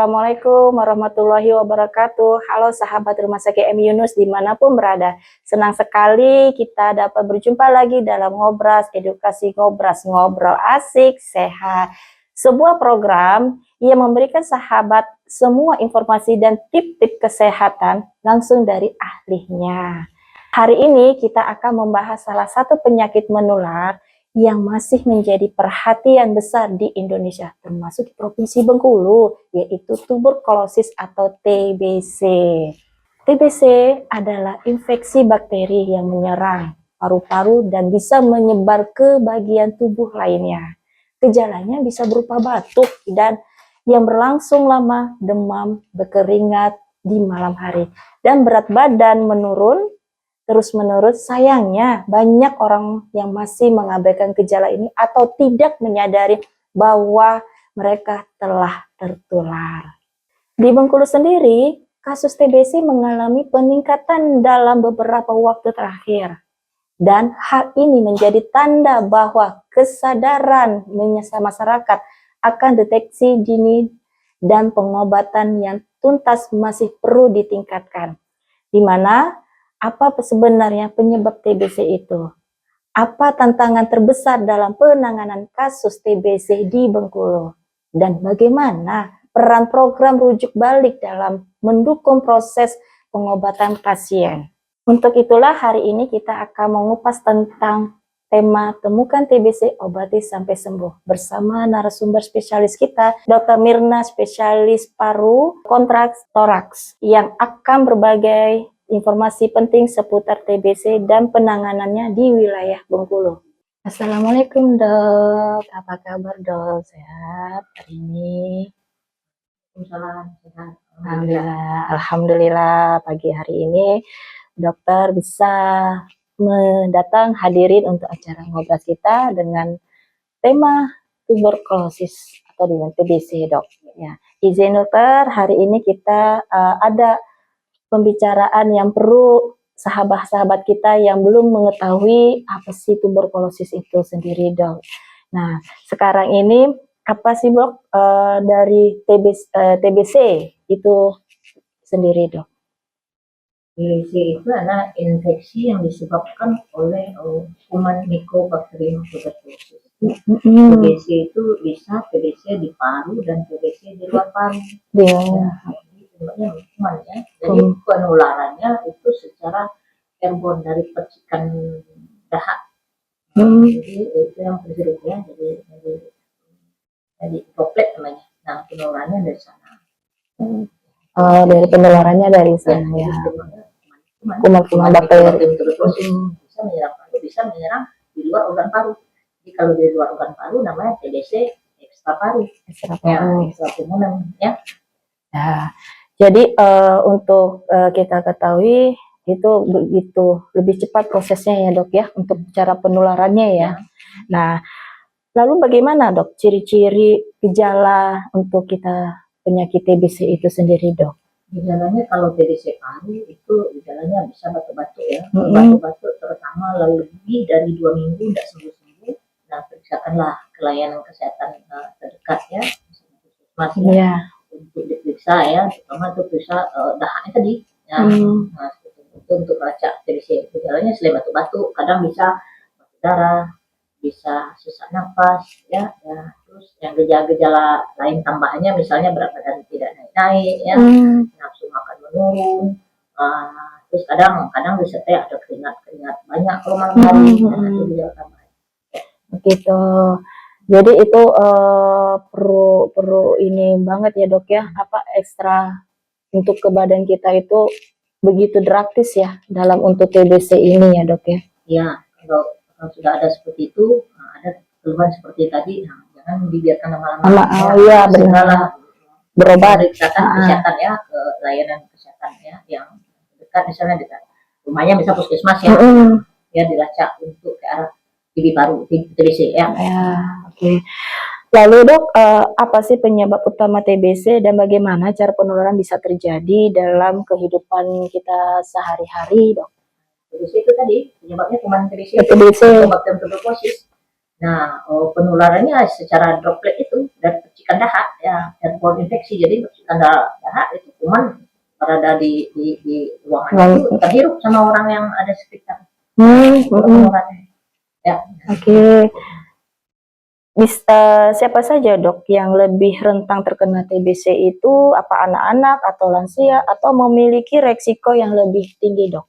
Assalamualaikum warahmatullahi wabarakatuh. Halo sahabat Rumah Sakit M. Yunus dimanapun berada. Senang sekali kita dapat berjumpa lagi dalam Ngobras Edukasi Ngobras, ngobrol asik, sehat. Sebuah program yang memberikan sahabat semua informasi dan tip-tip kesehatan langsung dari ahlinya. Hari ini kita akan membahas salah satu penyakit menular yang masih menjadi perhatian besar di Indonesia, termasuk di Provinsi Bengkulu, yaitu tuberkulosis atau TBC. TBC adalah infeksi bakteri yang menyerang paru-paru dan bisa menyebar ke bagian tubuh lainnya. Gejalanya bisa berupa batuk dan yang berlangsung lama, demam, berkeringat di malam hari, dan berat badan menurun terus-menerus. Sayangnya, banyak orang yang masih mengabaikan gejala ini atau tidak menyadari bahwa mereka telah tertular. Di Bengkulu sendiri, kasus TBC mengalami peningkatan dalam beberapa waktu terakhir. Dan hal ini menjadi tanda bahwa kesadaran masyarakat akan deteksi dini dan pengobatan yang tuntas masih perlu ditingkatkan. Di mana apa sebenarnya penyebab TBC itu? Apa tantangan terbesar dalam penanganan kasus TBC di Bengkulu? Dan bagaimana peran program rujuk balik dalam mendukung proses pengobatan pasien? Untuk itulah hari ini kita akan mengupas tentang tema Temukan TBC, Obati Sampai Sembuh bersama narasumber spesialis kita, Dr. Mirna, spesialis paru kontrak toraks, yang akan berbagai informasi penting seputar TBC dan penanganannya di wilayah Bengkulu. Assalamualaikum dok, apa kabar dok? Sehat hari ini? Alhamdulillah pagi hari ini dokter bisa hadirin untuk acara ngobras kita dengan tema tuberkulosis atau dengan TBC dok. Ya, izin dokter, hari ini kita ada pembicaraan yang perlu sahabat-sahabat kita yang belum mengetahui apa sih tuberkulosis itu sendiri dok. Nah, sekarang ini apa sih dok dari TBC itu sendiri dok? TBC itu adalah infeksi yang disebabkan oleh kuman Mycobacterium tuberculosis. TBC itu bisa TBC di paru dan TBC di luar paru. Sebenarnya kuman ya. Jadi penularannya itu secara airborne dari percikan dahak. Jadi itu yang terjadi ya. Jadi droplet namanya. Nah penularannya dari sana. Dari penularannya dari sana ya. Kuman bakteri bisa menyerang paru, bisa menyerang di luar organ paru. Jadi kalau di luar organ paru namanya TBC ekstra paru. Ekstra pulmonen ya. Nah, jadi untuk kita ketahui itu begitu lebih cepat prosesnya ya dok ya untuk cara penularannya ya. Nah, lalu bagaimana dok ciri-ciri gejala untuk kita penyakit TBC itu sendiri dok? Gejalanya kalau TBC paru itu gejalanya bisa batuk-batuk ya. Batuk-batuk terutama lebih dari 2 minggu tidak sembuh-sembuh. Nah, periksakanlah ke layanan kesehatan terdekat ya. Masih ya. Untuk diperiksa ya, terutama untuk periksa dahaknya tadi ya. Nah, itu untuk melacak TBC. Gejalanya selain batuk-batuk, kadang bisa batuk darah, bisa sesak nafas ya. Terus yang gejala-gejala lain tambahannya misalnya berat badan tidak naik-naik ya, nafsu makan menurun, terus kadang disertai ada keringat banyak kalau malam hari. Itu gejala tambahan. Begitu. Jadi itu perlu ini banget ya dok ya, apa ekstra untuk ke badan kita itu begitu drastis ya dalam untuk TBC ini ya dok ya. Iya, kalau sudah ada seperti itu, ada keluhan seperti tadi, jangan dibiarkan lama-lama. Iya benar. Berobat. Kesehatan ya, ke layanan kesehatan ya yang dekat, misalnya dekat rumahnya bisa puskesmas ya. Ya dilacak untuk ke arah TB paru, TBC ya. Oke. Lalu dok, apa sih penyebab utama TBC dan bagaimana cara penularan bisa terjadi dalam kehidupan kita sehari-hari dok? TBC itu tadi penyebabnya kuman TBC, Mycobacterium tuberculosis. Nah, penularannya secara droplet itu dari percikan dahak ya, airborne infeksi. Jadi percikan dahak itu kuman berada di ruangan itu terhirup sama orang yang ada sekitar. Penularannya. Ya. Oke. Siapa saja dok yang lebih rentan terkena TBC itu? Apa anak-anak atau lansia atau memiliki resiko yang lebih tinggi dok?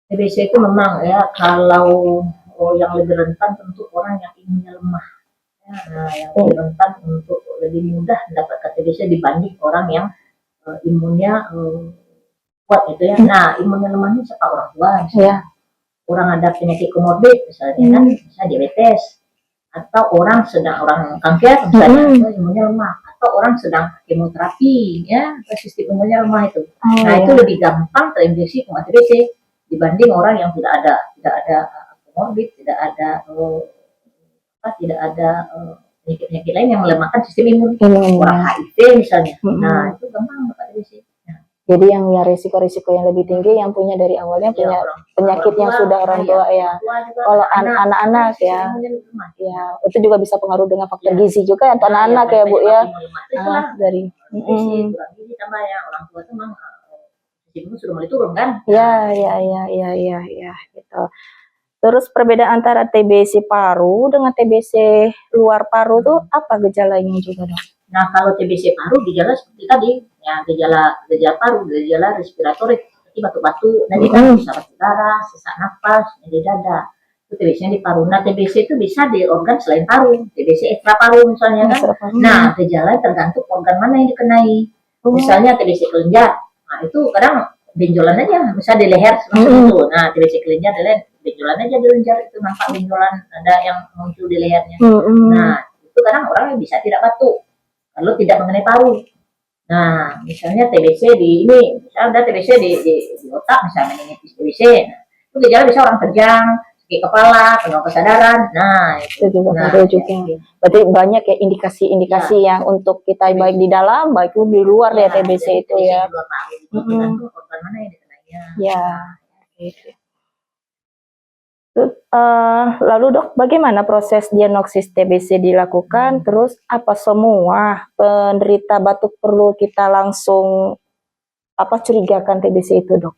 TBC itu memang ya kalau yang lebih rentan tentu orang yang imunnya lemah. Ya, nah, yang lebih rentan untuk lebih mudah mendapatkan TBC dibanding orang yang imunnya kuat gitu ya. Nah, imunnya lemah ini siapa? Orang tua misalnya. Orang ada penyakit komorbid misalnya kan, misalnya diabetes, atau orang kanker misalnya, imunnya lemah, atau orang sedang kemoterapi ya, sistem imunnya lemah itu. Nah, itu lebih gampang terinfeksi kuman TBC dibanding orang yang tidak ada komorbid, tidak ada penyakit-penyakit lain yang melemahkan sistem imun. Orang HIV misalnya. Nah, itu gampang dapat TBC. Jadi yang risiko-risiko yang lebih tinggi yang punya dari awalnya punya penyakit yang sudah orang tua ya. Kalau anak-anak ya, itu juga bisa pengaruh dengan faktor gizi juga untuk anak-anak ya Bu ya. Dari gizi tambah ya, orang tua itu memang imun sudah mulai turun kan? Ya gitu. Terus perbedaan antara TBC paru dengan TBC luar paru tuh apa gejalanya juga dok? Nah, kalau TBC paru gejala seperti tadi, ya gejala paru, gejala respiratorik seperti batuk-batuk, nanti kan bisa batuk darah, sesak napas, nyeri dada. Itu TBC-nya di paru. Nah, TBC itu bisa di organ selain paru, TBC ekstra paru misalnya kan. Nah, gejala tergantung organ mana yang dikenai. Misalnya TBC kelenjar, nah itu kadang benjolan aja, misalnya di leher itu. Nah, TBC kelenjar di leher, benjolan aja di lenjar itu nampak benjolan ada yang muncul di lehernya. Nah, itu kadang orang bisa tidak batuk kalau tidak mengenai paru. Nah, misalnya TBC misalnya ada TBC di otak, misalnya meningitis TBC. Nah, itu gejala bisa orang kejang, sakit kepala, penuh kesadaran. Nah, itu juga juga. Berarti banyak ya indikasi-indikasi yang untuk kita baik di dalam, baik di luar ya TBC itu ya. Di luar paru itu tergantung organ mana yang dikenainya. Ya. Lalu dok, bagaimana proses diagnosis TBC dilakukan? Terus apa semua penderita batuk perlu kita langsung curigakan TBC itu dok?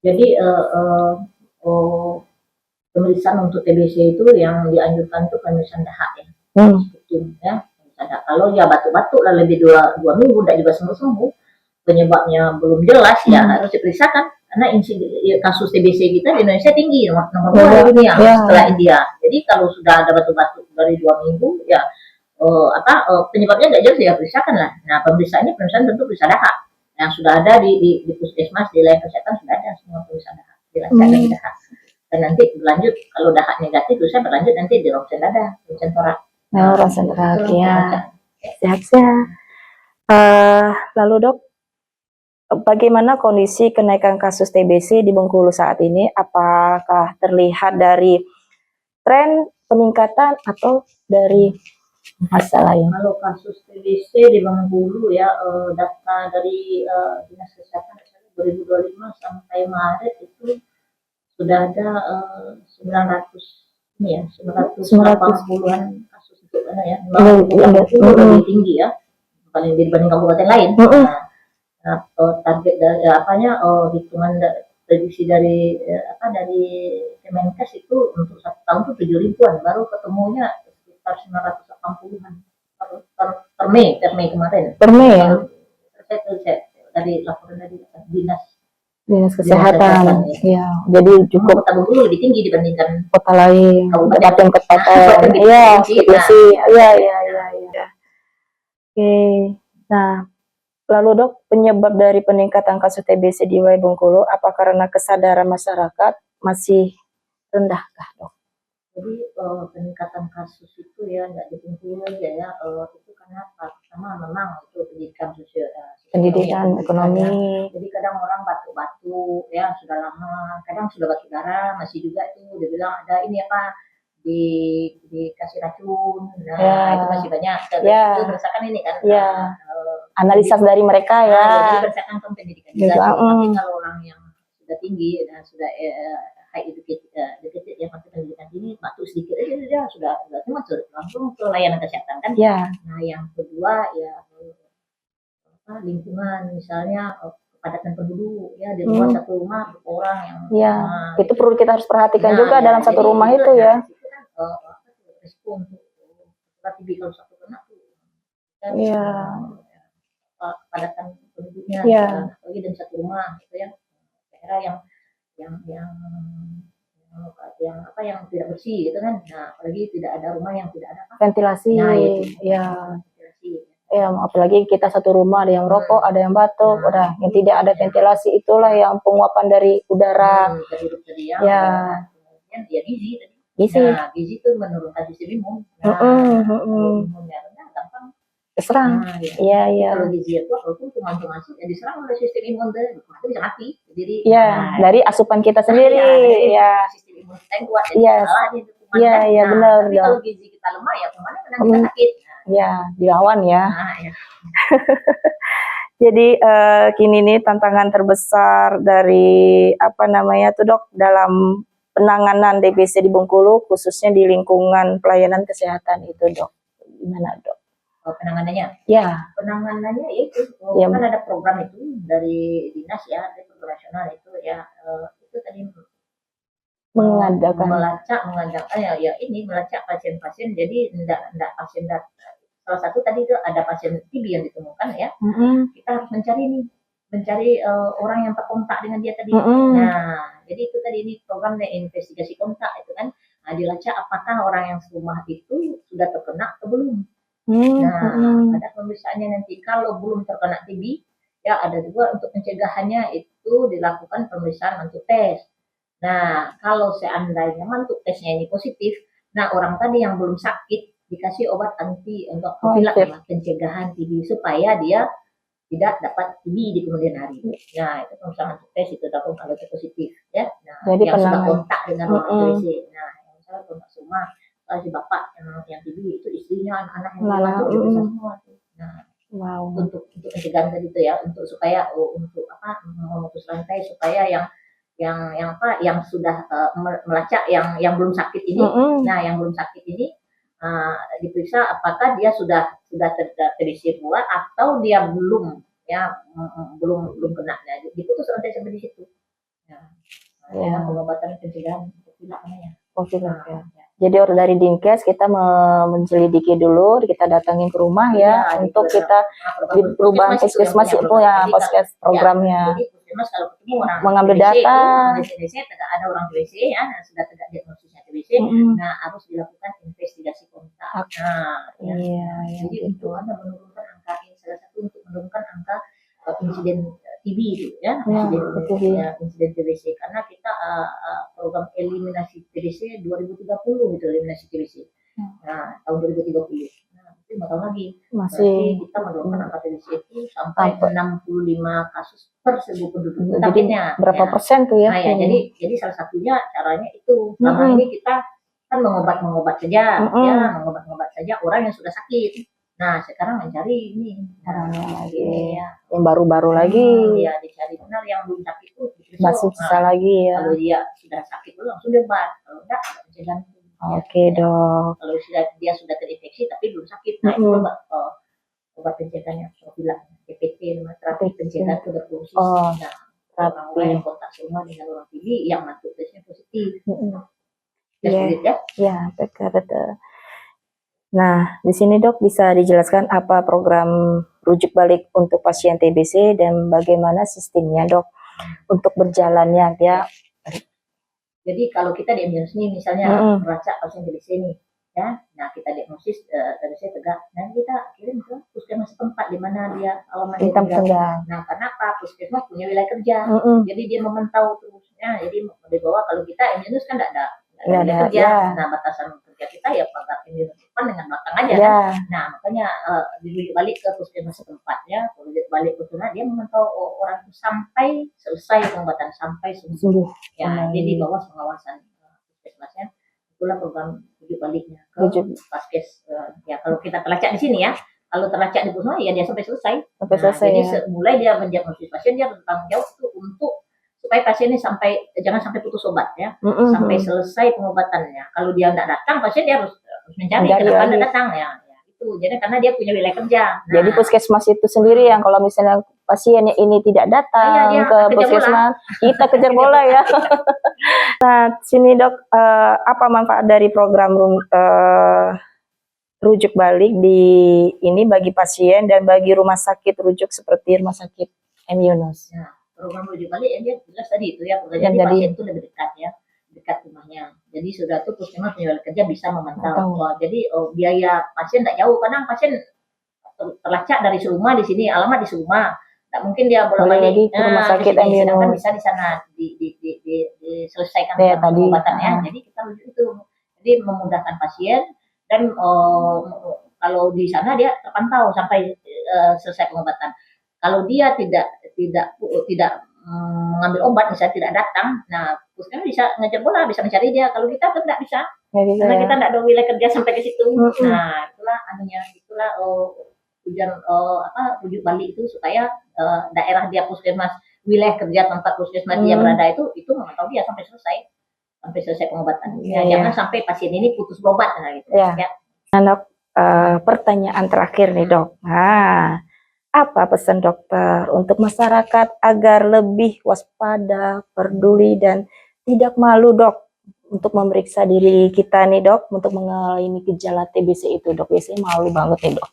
Jadi pemeriksaan untuk TBC itu yang dianjurkan itu pemeriksaan dahak ya. Ya. Kalau ya batuk-batuk lah lebih dua minggu tidak juga sembuh-sembuh, penyebabnya belum jelas ya harus diperiksakan. Karena kasus TBC kita di Indonesia tinggi, nomor 2 di dunia setelah India. Jadi kalau sudah ada batuk-batuk dari 2 minggu, ya penyebabnya tidak jelas ya periksakan lah. Nah, pemeriksaan tentu periksa dahak. Yang sudah ada di puskesmas, di layanan kesehatan sudah ada semua pemeriksaan dahak, dilacak dari dahak. Dan nanti berlanjut kalau dahak negatif, bisa berlanjut nanti di ronsen dada, ronsen torak. Ronsen torak ya. Sehat-sehat. Lalu dok, bagaimana kondisi kenaikan kasus TBC di Bengkulu saat ini? Apakah terlihat dari tren peningkatan atau dari masalah yang? Kalau kasus TBC di Bengkulu ya, data dari Dinas Kesehatan 2025 sampai Maret itu sudah ada 980-an kasus itu ya. Lebih tinggi ya, paling dibanding kabupaten lain. Target dari hitungan prediksi dari Kemenkes itu untuk 1 tahun itu 7.000-an, baru ketemunya sekitar 980-an per Mei kemarin. Per Mei ya? Dari laporan dari Dinas Kesehatan. Ya, jadi cukup. Kota Bengkulu lebih tinggi dibandingkan kota lain, kabupaten. Iya, iya. Oke. Nah, lalu dok, penyebab dari peningkatan kasus TBC di wilayah Bengkulu, apa karena kesadaran masyarakat masih rendah kah dok? Jadi peningkatan kasus itu ya nggak di Bengkulu aja ya, itu karena pertama memang itu pendidikan sosial, pendidikan ekonomi. Ya. Jadi kadang orang batuk-batuk ya sudah lama, kadang sudah batuk darah, masih juga itu dia bilang ada ini apa dikasih racun, nah itu masih banyak. Itu berdasarkan ini kan. Analisa dari mereka ya. Jadi berdasarkan pendidikan juga. Tapi kalau orang yang sudah tinggi dan sudah high educated yang masih pendidikan tinggi, batuk sedikit aja dia sudah cuma langsung ke layanan kesehatan kan. Ya. Nah yang kedua ya lingkungan, misalnya kepadatan penduduk ya di luar satu rumah orang yang Ya, itu perlu kita harus perhatikan juga dalam satu jadi rumah itu, itu ya. itu kan respon untuk TB kalau satu kena tuh kan Iya. kepadatan penduduknya apalagi dalam satu rumah itu ya daerah yang apa yang tidak bersih gitu kan. Nah apalagi tidak ada rumah yang tidak ada ventilasi. Nah, itu. Ventilasi. Ya, apalagi kita satu rumah ada yang rokok, ada yang batuk, udah yang tidak ada ventilasi itulah yang penguapan dari udara. Tadi ya. Kemudian ya gizi tadi. Gizi. Nah, gizi itu menurunkan sistem imun. Imunnya rendah gampang diserang. Iya. Kalau gizi itu walaupun cuma masuk ya diserang oleh sistem imun deh, itu bisa mati. Jadi dari asupan kita sendiri. Sistem imun kita yang kuat jadi salah dia kuman. Iya, benar. Tapi kalau gizi kita lemah ya kemana kita sakit. Ya, dilawan ya. Ya. Jadi kini nih tantangan terbesar dari apa namanya tuh dok dalam penanganan DBC di Bengkulu khususnya di lingkungan pelayanan kesehatan itu dok, gimana dok? Penanganannya? Ya. Penanganannya itu kan ada program itu dari dinas ya, dari program nasional itu ya itu tadi mengadakan melacak pasien-pasien. Jadi enggak pasien salah satu tadi itu ada pasien TB yang ditemukan ya. Kita harus mencari orang yang terkontak dengan dia tadi. Nah, jadi itu tadi ini program investigasi kontak itu kan. Nah, dilacak apakah orang yang serumah itu sudah terkena atau belum. Ada pemeriksaannya nanti kalau belum terkena TB ya ada juga untuk pencegahannya itu dilakukan pemeriksaan untuk tes. Nah, kalau seandainya untuk tesnya ini positif, nah orang tadi yang belum sakit dikasih obat anti untuk pencegahan TB supaya dia tidak dapat TB di kemudian hari. Nah, itu pemeriksaan untuk tes itu kalau itu positif ya. Nah, jadi yang sudah kontak dengan orang TBC. Nah, yang misalnya kontak semua si bapak yang TB itu istrinya anak-anak yang itu bisa semua. Nah, untuk pencegahan tadi itu ya, untuk supaya untuk apa memutus rantai supaya yang sudah melacak yang belum sakit ini, nah yang belum sakit ini diperiksa apakah dia sudah TBC pula atau dia belum belum kena. Nah, diputus rantai sampai di situ. Nah, pengobatan pencegahan namanya. Jadi dari Dinkes kita menjelidiki dulu, kita datangin ke rumah untuk kita di perubahan puskesmas itu ya programnya. Jadi puskesmas kalau ketemu orang mengambil data, TBC ada orang TBC ya, sudah tegak diagnosisnya TBC, nah harus dilakukan investigasi kontak. Jadi untuk menurunkan angka ini salah satu untuk menurunkan angka insiden TB itu ya, insiden TBC karena kita program eliminasi TBC 2030 gitu, eliminasi TBC. Nah, tahun 2030. Nah, itu 5 tahun lagi. Masih kita menurunkan angka TBC itu sampai 65 kasus per 1000 penduduk. Jadi berapa persen tuh ya? Nah, ya, jadi salah satunya caranya itu. Selama ini kita kan mengobat saja, mengobat saja orang yang sudah sakit. Nah, sekarang mencari ini yang baru-baru lagi. Ya, dicari benar yang belum sakit itu masih bisa lagi ya. Kalau dia sudah sakit dulu langsung diobat. Kalau enggak pencegahan. Oke, dok. Kalau dia sudah terinfeksi tapi belum sakit, nah itu obat pencegahannya profilak TPT, terapi pencegahan tuberkulosis. Nah, orang-orang yang kontak semua dengan orang TB yang masuk tesnya positif. Ya, betul. Nah, di sini dok bisa dijelaskan apa program rujuk balik untuk pasien TBC dan bagaimana sistemnya dok untuk berjalannya ya. Jadi kalau kita diagnosis nih misalnya melacak pasien TBC nih ya, nah kita diagnosis TBC tegak, dan kita kirim ke puskesmas tempat di mana dia alamat dia tinggal. Nah, karena apa? Puskesmas punya wilayah kerja, jadi dia memantau terusnya. Jadi di bawah kalau kita diagnosis kan tidak ada kerja. Nah, batasan kerja kita ya pagar ini depan dengan belakang aja kan. Nah, makanya dirujuk balik ke puskesmas tempat ya. Kalau balik ke sana dia memantau orang itu sampai selesai pengobatan, sampai sembuh. Ya, jadi di bawah pengawasan puskesmasnya. Itulah program rujuk baliknya ke paskes. Ya, kalau kita terlacak di sini ya. Kalau terlacak di puskesmas ya dia sampai selesai. Jadi mulai dia mendiagnosis pasien dia bertanggung jawab untuk supaya pasien ini jangan sampai putus obat ya, sampai selesai pengobatannya. Kalau dia tidak datang, pasien dia harus mencari kenapa tidak datang ya. Itu jadi karena dia punya wilayah kerja. Jadi puskesmas itu sendiri yang kalau misalnya pasiennya ini tidak datang ke puskesmas, kita kejar bola ya. Nah, sini dok, apa manfaat dari program rujuk balik di ini bagi pasien dan bagi rumah sakit rujuk seperti rumah sakit M. Yunus? Nah, program rujuk balik ya dia jelas tadi itu ya, jadi pasien itu lebih dekat ya, dekat rumahnya. Jadi sudah tuh puskesmas penjual kerja bisa memantau. Jadi biaya pasien tidak jauh, karena pasien terlacak dari rumah di sini, alamat di rumah. Tak mungkin dia bolak-balik rumah sakit M. Yunus. Bisa di sana diselesaikan pengobatannya. Jadi kita rujuk itu. Jadi memudahkan pasien dan kalau di sana dia terpantau sampai selesai pengobatan. Kalau dia tidak mengambil obat, misalnya tidak datang, nah puskesmas bisa ngejar bola, bisa mencari dia. Kalau kita tuh tidak bisa, karena kita tidak ada wilayah kerja sampai ke situ. Nah itulah anunya, itulah tujuan rujuk balik itu supaya daerah dia puskesmas, wilayah kerja tempat puskesmas dia berada itu memantau dia sampai selesai pengobatan. Jangan sampai pasien ini putus berobat gitu. Ya. Nah, dok, pertanyaan terakhir nih dok. Nah, apa pesan dokter untuk masyarakat agar lebih waspada, peduli dan tidak malu dok untuk memeriksa diri kita nih dok untuk mengalami gejala TBC itu dok? Biasanya malu banget nih dok.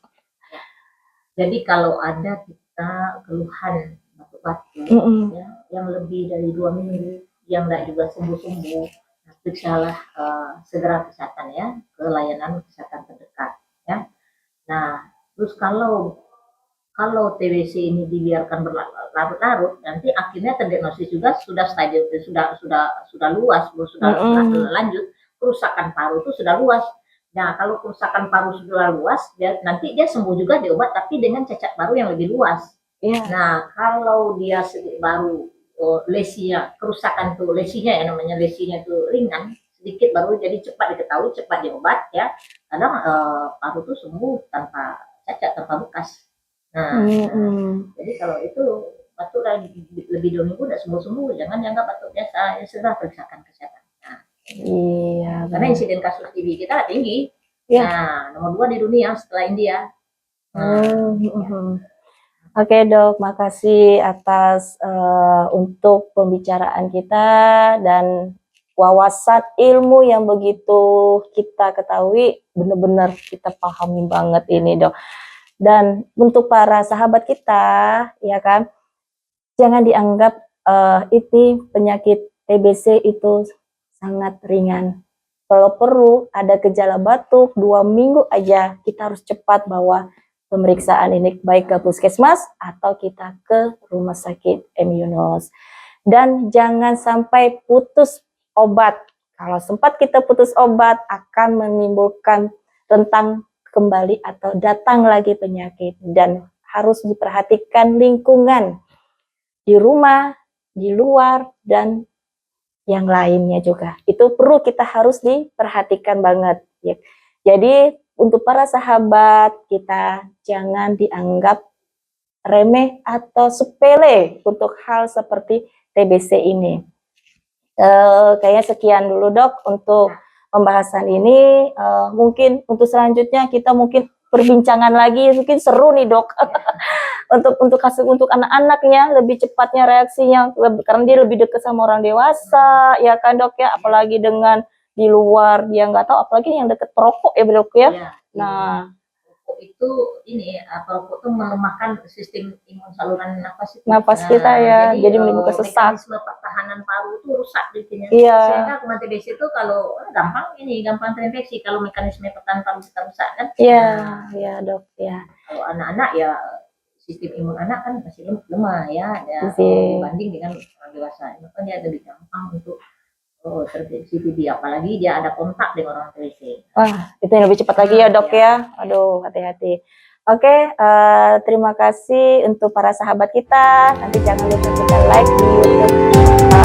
Jadi kalau ada kita keluhan batuk-batuk ya, yang lebih dari 2 minggu, yang tidak juga sembuh-sembuh, periksalah segera kesehatan ya, ke layanan kesehatan terdekat ya. Nah, terus kalau TBC ini dibiarkan berlarut-larut, nanti akhirnya terdiagnosis juga sudah stadium sudah luas, sudah lanjut, kerusakan paru itu sudah luas. Nah, kalau kerusakan paru sudah luas, nanti dia sembuh juga di obat, tapi dengan cacat paru yang lebih luas. Nah, kalau dia baru lesinya, kerusakan tuh lesinya ya, namanya lesinya itu ringan, sedikit baru jadi cepat diketahui, cepat diobat ya. Kadang paru itu sembuh tanpa cacat, tanpa bekas. Nah, jadi kalau itu batuk lebih 2 minggu udah sembuh-sembuh, jangan dianggap batuk biasa, ya segera periksakan kesehatan. Nah, karena insiden kasus TB kita tinggi. Nah, nomor 2 di dunia setelah India. Oke dok, makasih atas untuk pembicaraan kita dan wawasan ilmu yang begitu kita ketahui, benar-benar kita pahami banget ini dok. Dan untuk para sahabat kita, ya kan, jangan dianggap ini penyakit TBC itu sangat ringan. Kalau perlu ada gejala batuk 2 minggu aja, kita harus cepat bawa pemeriksaan ini baik ke puskesmas atau kita ke rumah sakit M. Yunus. Dan jangan sampai putus obat. Kalau sempat kita putus obat akan menimbulkan rentang kembali atau datang lagi penyakit, dan harus diperhatikan lingkungan di rumah, di luar, dan yang lainnya juga. Itu perlu kita harus diperhatikan banget ya. Jadi untuk para sahabat kita, jangan dianggap remeh atau sepele untuk hal seperti TBC ini. Kayaknya sekian dulu dok untuk pembahasan ini. Mungkin untuk selanjutnya kita mungkin perbincangan lagi, mungkin seru nih dok. untuk anak-anaknya lebih cepatnya reaksinya, karena dia lebih dekat sama orang dewasa, ya kan dok ya. Apalagi dengan di luar dia nggak tahu, apalagi yang deket perokok ya dok ya. Nah, perokok itu ini perokok itu melemahkan sistem imun saluran nafas kita ya, jadi menimbulkan sesak. Mekanisme pertahanan paru itu rusak jadinya. Iya. Sehingga kuman TBC itu kalau gampang terinfeksi kalau mekanisme pertahanan paru kita rusak kan. Iya, iya dok ya. Kalau anak-anak ya sistem imun anak kan masih lemah ya, dibanding dengan orang dewasa. Itu kan dia lebih gampang untuk terdeteksi TB, apalagi dia ada kontak dengan orang TBC. Wah, itu yang lebih cepat lagi ya dok ya. Aduh, hati-hati. Oke, terima kasih untuk para sahabat kita. Nanti jangan lupa kita like di YouTube